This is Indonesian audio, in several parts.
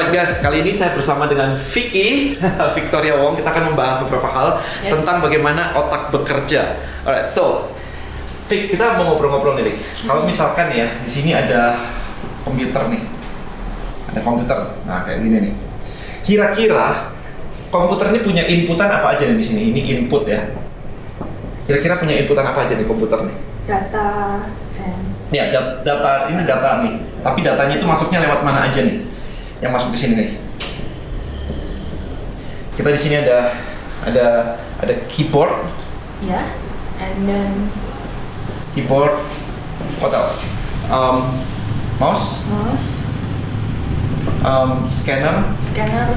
Alright guys, kali ini saya bersama dengan Vicky, Victoria Wong. Kita akan membahas beberapa hal tentang bagaimana otak bekerja. Alright, so Vic, kita mau ngobrol-ngobrol nih, Vic. Kalau misalkan ya, di sini ada komputer nih, ada komputer. Nah kayak gini nih. Kira-kira komputer ini punya inputan apa aja nih di sini? Ini input ya. Kira-kira punya inputan apa aja nih komputer nih? Data Ya, data ini data nih. Tapi datanya itu masuknya lewat mana aja nih? Yang masuk ke sini nih. Kita di sini ada keyboard. ya, and then Keyboard. What else? Mouse. Scanner. Scanner,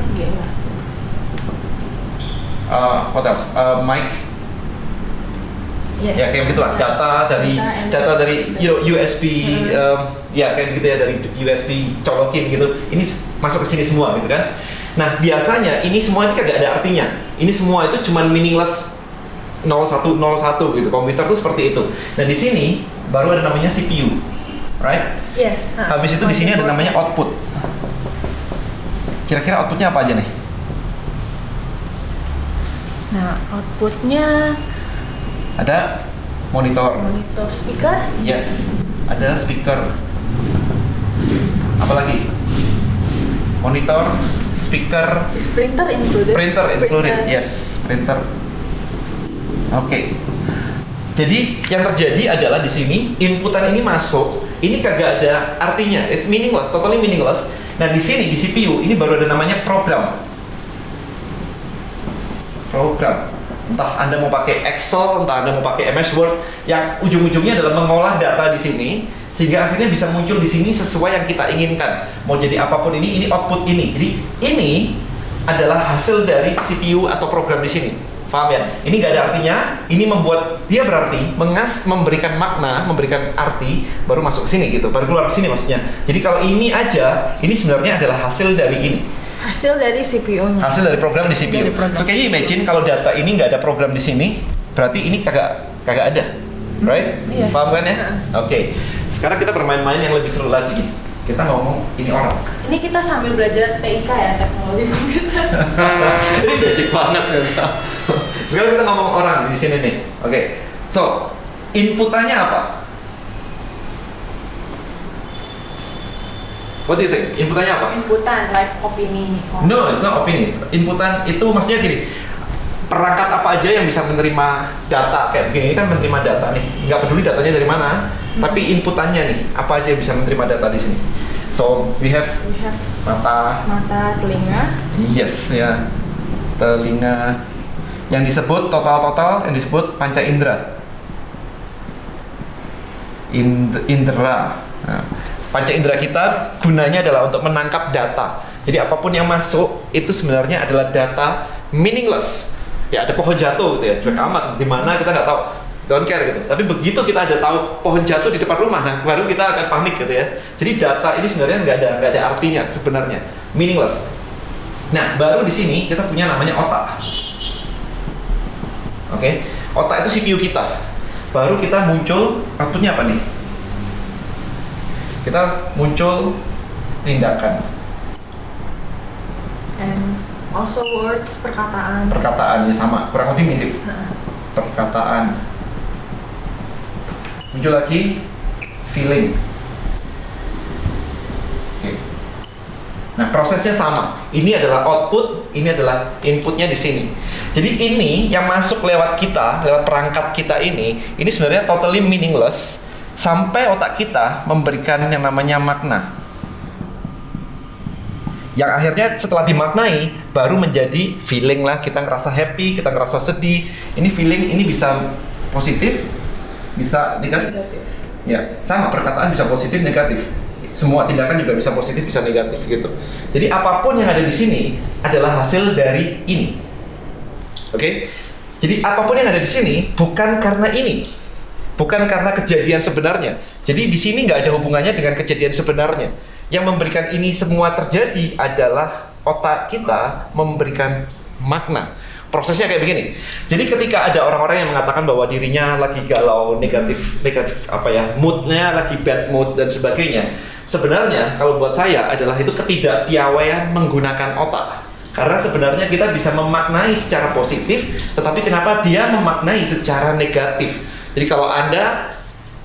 What else? Mic. yes. Ya kayak begitulah. Data dari USB. Ya kayak gitu ya, dari USB colokin gitu. Ini masuk ke sini semua gitu kan. Nah biasanya ini semua ini kagak ada artinya. Ini semua itu cuman meaningless 0101 gitu. Komputer tuh seperti itu. Nah di sini baru ada namanya CPU, right? Yes. Habis itu di sini ada namanya output. Kira-kira outputnya apa aja nih? Nah, outputnya Ada monitor. monitor, speaker, Yes. Ada speaker. Apalagi? Monitor, speaker, is printer included. printer included. Yes, printer. Oke. Jadi yang terjadi adalah di sini inputan ini masuk, ini kagak ada artinya. It's meaningless, totally meaningless. Nah, di sini di CPU ini baru ada namanya program. Program. Entah Anda mau pakai Excel, entah Anda mau pakai MS Word, yang ujung-ujungnya adalah mengolah data di sini sehingga akhirnya bisa muncul di sini sesuai yang kita inginkan. Mau jadi apapun ini output ini. Jadi ini adalah hasil dari CPU atau program di sini. Paham ya? Ini nggak ada artinya. Ini membuat dia berarti memberikan makna, memberikan arti, baru masuk ke sini gitu, baru keluar ke sini maksudnya. Jadi kalau ini aja, ini sebenarnya adalah hasil dari ini. Hasil dari CPU-nya. Hasil dari program di CPU. Dari program. So can you imagine kalau data ini nggak ada program di sini, berarti ini kagak ada, right? Iya. Paham kan ya? Oke. Sekarang kita bermain-main yang lebih seru lagi nih. Kita ngomong ini orang. Ini kita sambil belajar TIK ya, teknologi komputer. Ini basic banget ya. Sekarang kita ngomong orang di sini nih. Oke. So inputannya apa? What do you think? Inputannya apa? Inputan, like opini. No, it's not opini. Inputan itu maksudnya gini. Perangkat apa aja yang bisa menerima data kayak begini? Ini kan menerima data nih. Nggak peduli datanya dari mana, tapi inputannya nih apa aja yang bisa menerima data di sini. So we have mata, telinga. yes ya, telinga. Yang disebut total yang disebut panca indera. Indera. Nah, panca indera kita gunanya adalah untuk menangkap data. Jadi apapun yang masuk itu sebenarnya adalah data meaningless. Ya ada pohon jatuh gitu ya, cuek amat. Di mana kita nggak tahu, don't care gitu. Tapi begitu kita ada tahu pohon jatuh di depan rumah, nah baru kita akan panik gitu ya. Jadi data ini sebenarnya nggak ada artinya sebenarnya, meaningless. Nah baru di sini kita punya namanya otak. Oke, otak itu CPU kita. Baru kita muncul outputnya apa nih? Kita muncul tindakan. And also words, perkataan. Perkataannya sama, kurang lebih mirip. Perkataan. Muncul lagi feeling. Oke. Nah, prosesnya sama. Ini adalah output, ini adalah inputnya di sini. Jadi ini yang masuk lewat kita, lewat perangkat kita ini sebenarnya totally meaningless sampai otak kita memberikan yang namanya makna. Yang akhirnya setelah dimaknai baru menjadi feeling lah, kita ngerasa happy, kita ngerasa sedih. Ini feeling ini bisa positif, bisa negatif. Ya, sama perkataan bisa positif, negatif. Semua tindakan juga bisa positif, bisa negatif gitu. Jadi apapun yang ada di sini adalah hasil dari ini. Oke? Jadi apapun yang ada di sini bukan karena ini. Bukan karena kejadian sebenarnya. Jadi di sini nggak ada hubungannya dengan kejadian sebenarnya. Yang memberikan ini semua terjadi adalah otak kita memberikan makna. prosesnya kayak begini. Jadi ketika ada orang-orang yang mengatakan bahwa dirinya lagi galau, negatif apa ya, moodnya lagi bad mood dan sebagainya, sebenarnya kalau buat saya adalah itu ketidakpiawaian menggunakan otak. Karena sebenarnya kita bisa memaknai secara positif, tetapi kenapa dia memaknai secara negatif? Jadi kalau Anda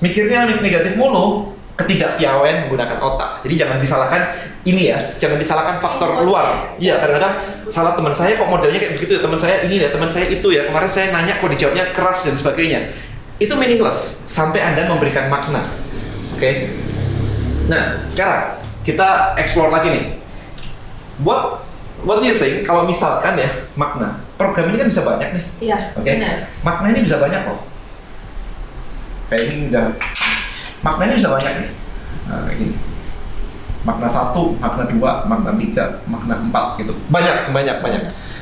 mikirnya negatif mulu, ketidakpiawaian menggunakan otak. Jadi jangan disalahkan ini ya, jangan disalahkan faktor luar. Iya, kadang-kadang salah teman saya kok modelnya kayak begitu ya, teman saya ini ya, teman saya itu ya. Kemarin saya nanya kok dijawabnya keras dan sebagainya. Itu meaningless sampai Anda memberikan makna. Oke. Nah, sekarang kita explore lagi nih. What do you think kalau misalkan ya makna? Program ini kan bisa banyak nih. Iya, Oke. benar. Makna ini bisa banyak loh. Kayak ini udah. Makna ini bisa banyak nih. Nah, kayak gini. Makna 1, makna 2, makna 3, makna 4 gitu. Banyak.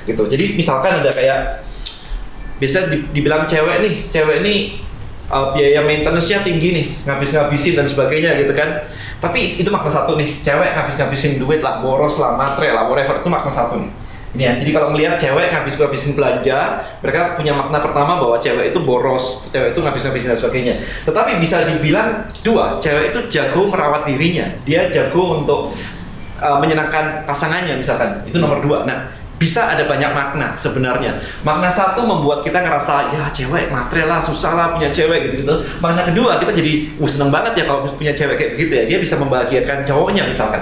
Gitu. Jadi misalkan ada kayak bisa dibilang cewek ini biaya maintenance-nya tinggi nih, ngabis-ngabisin dan sebagainya gitu kan. Tapi itu makna 1 nih, cewek ngabis-ngabisin duit lah, boros lah, matre lah, whatever, itu makna 1 nih. Ini ya, jadi kalau melihat cewek ngabis-ngabisin belanja, mereka punya makna pertama bahwa cewek itu boros, cewek itu ngabis-ngabisin dan sebagainya. Tetapi bisa dibilang 2, cewek itu jago merawat dirinya, dia jago untuk menyenangkan pasangannya misalkan, itu nomor 2. Nah, bisa ada banyak makna sebenarnya. Makna 1 membuat kita ngerasa ya cewek matre lah, susah lah punya cewek gitu-gitu. Makna kedua kita jadi seneng banget ya kalau punya cewek kayak begitu ya, dia bisa membahagiakan cowoknya misalkan.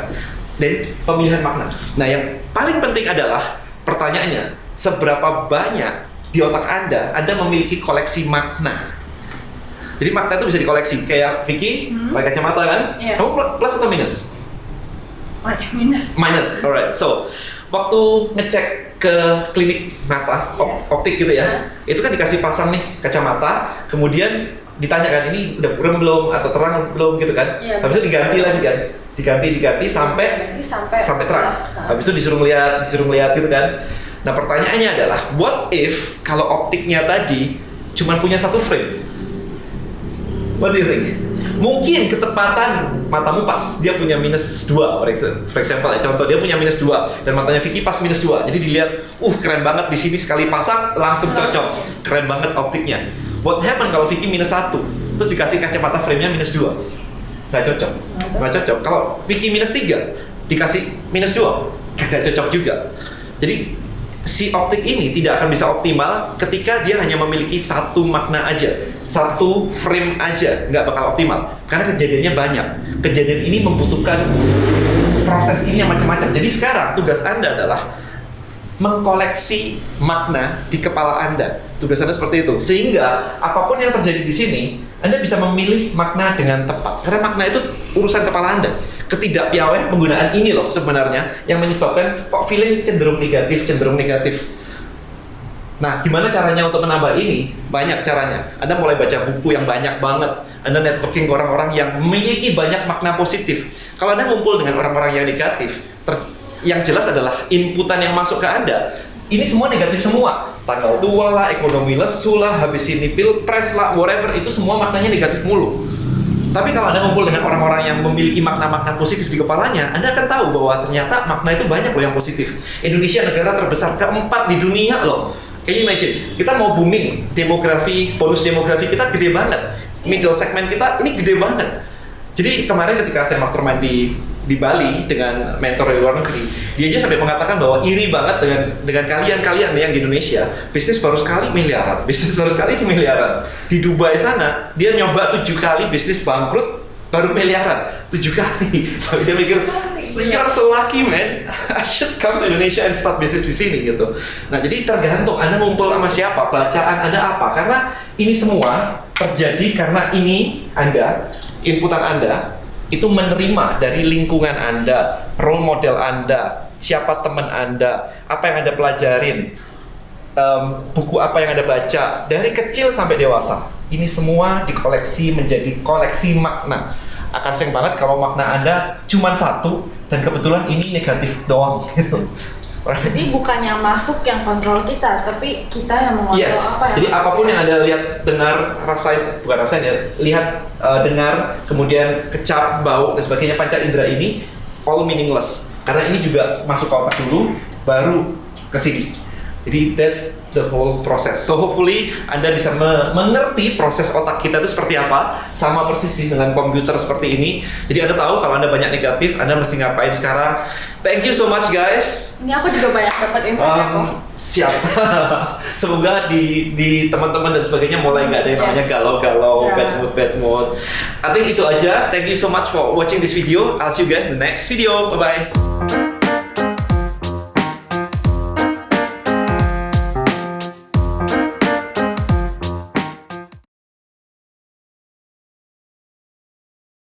Dan pemilihan makna. Nah yang paling penting adalah pertanyaannya, seberapa banyak di otak Anda memiliki koleksi makna. Jadi makna itu bisa dikoleksi. Kayak Vicky pakai kacamata kan? Yeah. Kamu plus atau minus? Minus. Alright. So waktu ngecek ke klinik mata, optik gitu ya, itu kan dikasih pasang nih kacamata, kemudian ditanya kan ini udah buram belum atau terang belum gitu kan, habis itu diganti lagi kan, diganti sampai terang, habis itu disuruh ngeliat gitu kan. Nah pertanyaannya adalah, what if kalau optiknya tadi cuma punya 1 frame? What do you think? Mungkin ketepatan matamu pas, dia punya minus 2 for example ya, contoh dia punya minus 2 dan matanya Vicky pas minus 2, jadi dilihat keren banget di sini sekali pasang langsung cocok, keren banget optiknya. What happen kalau Vicky minus 1 terus dikasih kacamata frame-nya minus 2? Nggak cocok. Kalau Vicky minus 3 dikasih minus 2 nggak cocok juga. Jadi si optik ini tidak akan bisa optimal ketika dia hanya memiliki 1 makna aja, 1 frame aja, nggak bakal optimal karena kejadiannya banyak. Kejadian ini membutuhkan proses ini yang macam-macam. Jadi sekarang tugas Anda adalah mengkoleksi makna di kepala Anda. Tugas Anda seperti itu, sehingga apapun yang terjadi di sini Anda bisa memilih makna dengan tepat, karena makna itu urusan kepala Anda. Ketidakpiawaian penggunaan ini loh sebenarnya yang menyebabkan kok feeling cenderung negatif. Nah, gimana caranya untuk menambah ini? Banyak caranya. Anda mulai baca buku yang banyak banget. Anda networking ke orang-orang yang memiliki banyak makna positif. Kalau Anda ngumpul dengan orang-orang yang negatif, yang jelas adalah inputan yang masuk ke Anda, ini semua negatif semua. Tanggal tua lah, ekonomi lesu lah, habis ini pilpres lah, whatever, itu semua maknanya negatif mulu. Tapi kalau Anda ngumpul dengan orang-orang yang memiliki makna-makna positif di kepalanya, Anda akan tahu bahwa ternyata makna itu banyak loh yang positif. Indonesia negara terbesar keempat di dunia loh. Can you imagine? Kita mau booming, bonus demografi kita gede banget. Middle segment kita ini gede banget. Jadi kemarin ketika saya mastermind di Bali dengan mentor dari luar negeri, dia aja sampai mengatakan bahwa iri banget dengan kalian yang di Indonesia, bisnis baru sekali miliaran. Di Dubai sana, dia nyoba 7 kali bisnis bangkrut, baru miliaran 7 kali. So dia mikir, you're so lucky man, I should come to Indonesia and start bisnis di sini gitu. Nah jadi tergantung Anda ngumpul sama siapa, bacaan Anda apa, karena ini semua terjadi karena ini Anda, inputan Anda itu menerima dari lingkungan Anda, role model Anda, siapa teman Anda, apa yang Anda pelajarin, buku apa yang Anda baca, dari kecil sampai dewasa. Ini semua dikoleksi menjadi koleksi makna. Akan sayang banget kalau makna Anda cuma 1 dan kebetulan ini negatif doang gitu. Jadi bukannya masuk yang kontrol kita, tapi kita yang mengontrol apa yang jadi apapun yang Anda lihat, dengar, rasain ya, lihat, dengar, kemudian kecap, bau dan sebagainya, panca indera ini all meaningless. Karena ini juga masuk ke otak dulu, baru ke sini. Jadi that's the whole process. So hopefully Anda bisa mengerti proses otak kita itu seperti apa. Sama persis sih dengan komputer seperti ini. Jadi Anda tahu kalau Anda banyak negatif, Anda mesti ngapain sekarang. Thank you so much guys. Ini aku juga banyak dapat insight kok. Siap. Semoga di teman-teman dan sebagainya mulai nggak ada yang namanya Yes. galau-galau, Yeah. bad mood. I think itu aja. Thank you so much for watching this video. I'll see you guys in the next video. Bye bye.